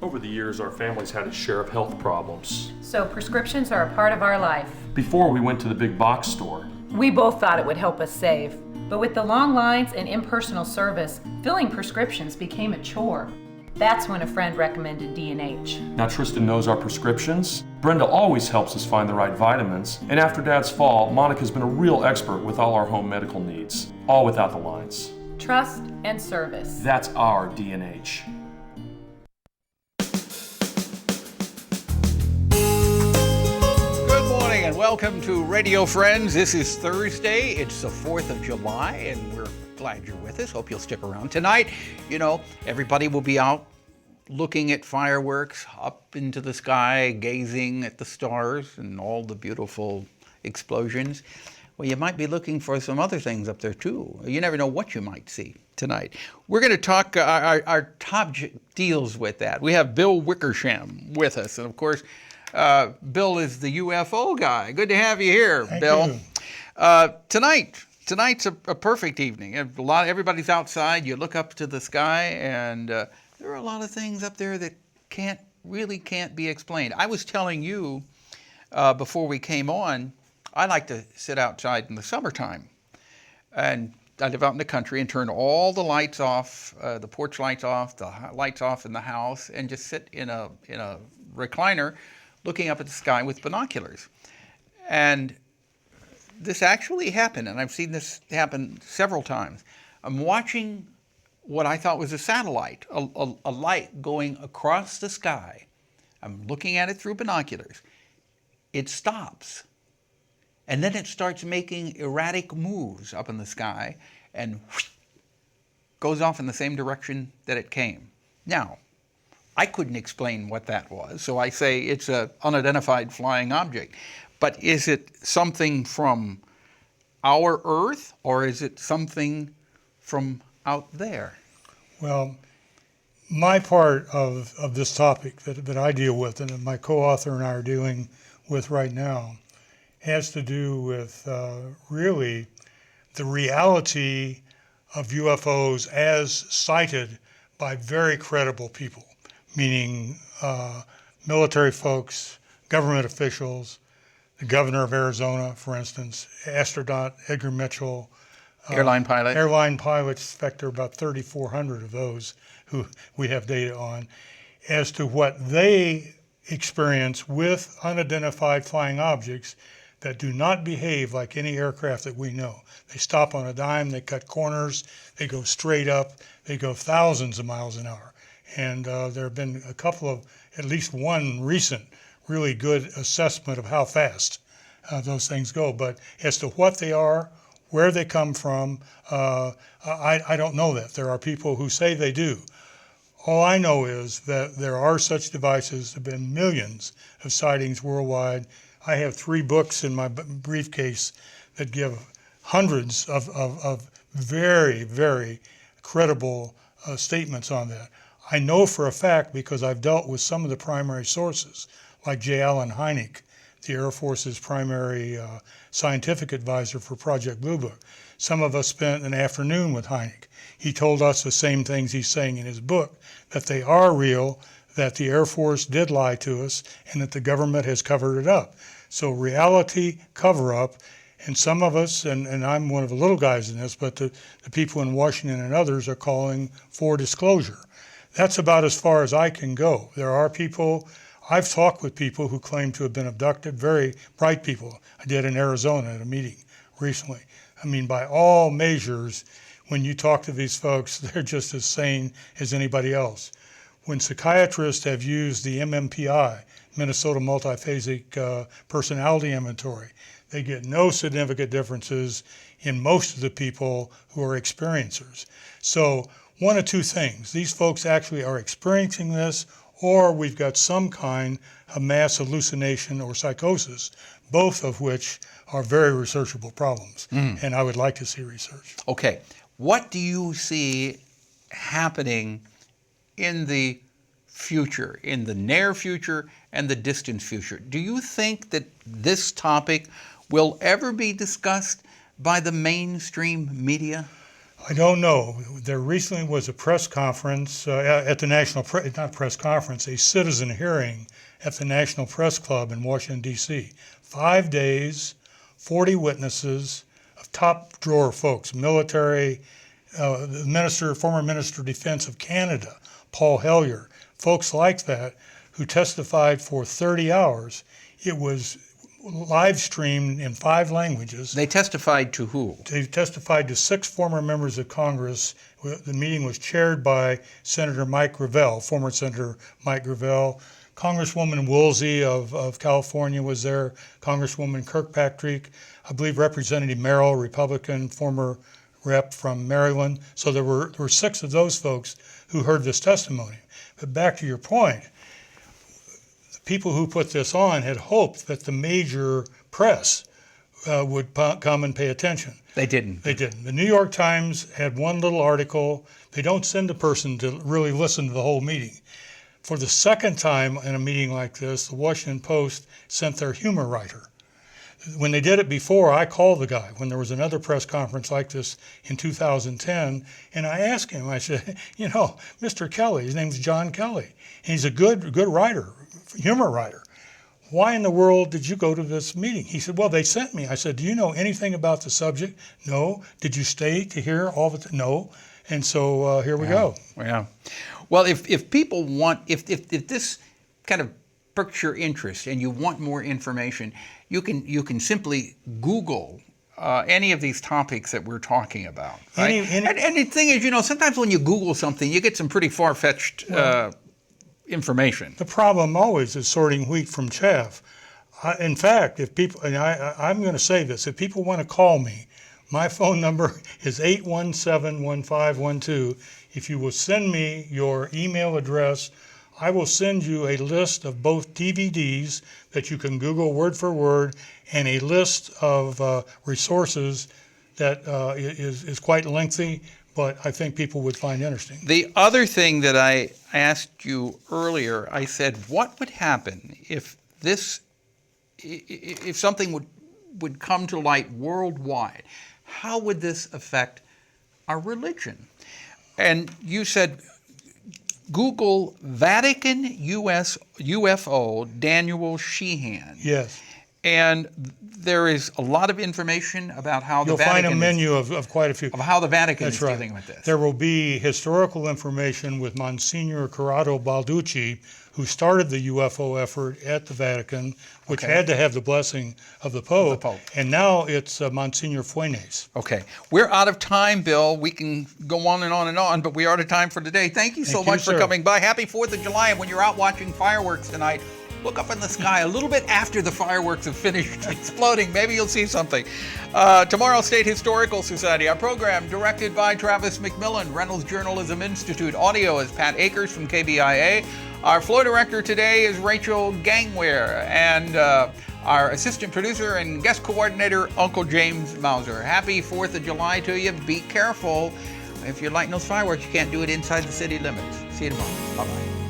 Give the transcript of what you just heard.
Over the years, our family's had its share of health problems. So prescriptions are a part of our life. Before we went to the big box store. We both thought it would help us save. But with the long lines and impersonal service, filling prescriptions became a chore. That's when a friend recommended D&H. Now Tristan knows our prescriptions. Brenda always helps us find the right vitamins. And after Dad's fall, Monica's been a real expert with all our home medical needs. All without the lines. Trust and service. That's our D&H. And welcome to Radio Friends. This is Thursday. It's the 4th of July, and we're glad you're with us. Hope you'll stick around. Tonight, everybody will be out looking at fireworks up into the sky, gazing at the stars and all the beautiful explosions. Well, you might be looking for some other things up there, too. You never know what you might see tonight. We're going to talk, our top deals with that. We have Bill Wickersham with us, and of course, Bill is the UFO guy. Good to have you here, Thank Bill. You. Tonight's a perfect evening. Everybody's outside. You look up to the sky, and there are a lot of things up there that can't be explained. I was telling you before we came on, I like to sit outside in the summertime, and I live out in the country and turn all the lights off, the porch lights off, the lights off in the house, and just sit in a recliner, looking up at the sky with binoculars. And this actually happened, and I've seen this happen several times. I'm watching what I thought was a satellite, a light going across the sky. I'm looking at it through binoculars. It stops, and then it starts making erratic moves up in the sky and goes off in the same direction that it came. Now, I couldn't explain what that was, so I say it's an unidentified flying object. But is it something from our Earth, or is it something from out there? Well, my part of this topic that I deal with, and that my co-author and I are dealing with right now, has to do with really the reality of UFOs as cited by very credible people. Meaning military folks, government officials, the governor of Arizona, for instance, astronaut Edgar Mitchell. Airline pilots. Airline pilots, in fact, there are about 3,400 of those who we have data on, as to what they experience with unidentified flying objects that do not behave like any aircraft that we know. They stop on a dime, they cut corners, they go straight up, they go thousands of miles an hour. And there have been a couple of, at least one recent, really good assessment of how fast those things go. But as to what they are, where they come from, I don't know that. There are people who say they do. All I know is that there are such devices. There have been millions of sightings worldwide. I have 3 books in my briefcase that give hundreds of very, very credible statements on that. I know for a fact because I've dealt with some of the primary sources, like J. Allen Hynek, the Air Force's primary scientific advisor for Project Blue Book. Some of us spent an afternoon with Hynek. He told us the same things he's saying in his book, that they are real, that the Air Force did lie to us, and that the government has covered it up. So reality, cover-up, and some of us, and I'm one of the little guys in this, but the people in Washington and others are calling for disclosure. That's about as far as I can go. There are people, I've talked with people who claim to have been abducted, very bright people. I did in Arizona at a meeting recently. I mean, by all measures, when you talk to these folks, they're just as sane as anybody else. When psychiatrists have used the MMPI, Minnesota Multiphasic Personality Inventory, they get no significant differences in most of the people who are experiencers. So one of two things, these folks actually are experiencing this, or we've got some kind of mass hallucination or psychosis, both of which are very researchable problems. And I would like to see research. Okay, what do you see happening in the future, in the near future and the distant future? Do you think that this topic will ever be discussed by the mainstream media? I don't know. There recently was a press conference at the not press conference, a citizen hearing at the National Press Club in Washington, D.C. 5 days, 40 witnesses of top drawer folks, military, the former Minister of Defense of Canada, Paul Hellyer, folks like that who testified for 30 hours. It was live streamed in 5 languages. They testified to who? They testified to 6 former members of Congress. The meeting was chaired by Senator Mike Gravel, former Senator Mike Gravel. Congresswoman Woolsey of California was there, Congresswoman Kirkpatrick, I believe Representative Merrill, Republican, former rep from Maryland. So there were 6 of those folks who heard this testimony. But back to your point, the people who put this on had hoped that the major press would come and pay attention. They didn't. They didn't. The New York Times had one little article. They don't send a person to really listen to the whole meeting. For the second time in a meeting like this, the Washington Post sent their humor writer. When they did it before, I called the guy when there was another press conference like this in 2010, and I asked him, I said, you know, Mr. Kelly, his name's John Kelly, and he's a good writer, humor writer. Why in the world did you go to this meeting? He said, well, they sent me. I said, do you know anything about the subject? No. Did you stay to hear all of it? No. And so here we go. Yeah. Well, if people want, if this kind of perks your interest and you want more information, you can simply Google any of these topics that we're talking about. Right? And the thing is, you know, sometimes when you Google something, you get some pretty far-fetched information. The problem always is sorting wheat from chaff. In fact, if people, and I'm going to say this, if people want to call me, my phone number is 817-1512. If you will send me your email address, I will send you a list of both DVDs that you can Google word for word and a list of resources that is quite lengthy, but I think people would find interesting. The other thing that I asked you earlier, I said, what would happen if something would come to light worldwide? How would this affect our religion? And you said, Google Vatican UFO Daniel Sheehan. Yes. And there is a lot of information about how the Vatican... You'll find a menu of quite a few. Of how the Vatican is dealing with this. There will be historical information with Monsignor Corrado Balducci, who started the UFO effort at the Vatican, which had to have the blessing of the Pope. And now it's Monsignor Fuentes. Okay. We're out of time, Bill. We can go on and on and on, but we are out of time for today. Thank you so much for coming by. Happy 4th of July. And when you're out watching fireworks tonight, look up in the sky a little bit after the fireworks have finished exploding. Maybe you'll see something. Tomorrow State Historical Society. Our program directed by Travis McMillen, Reynolds Journalism Institute. Audio is Pat Akers from KBIA. Our floor director today is Rachel Gangwere. And our assistant producer and guest coordinator, Uncle James Mauser. Happy 4th of July to you. Be careful. If you're lighting those fireworks, you can't do it inside the city limits. See you tomorrow. Bye-bye.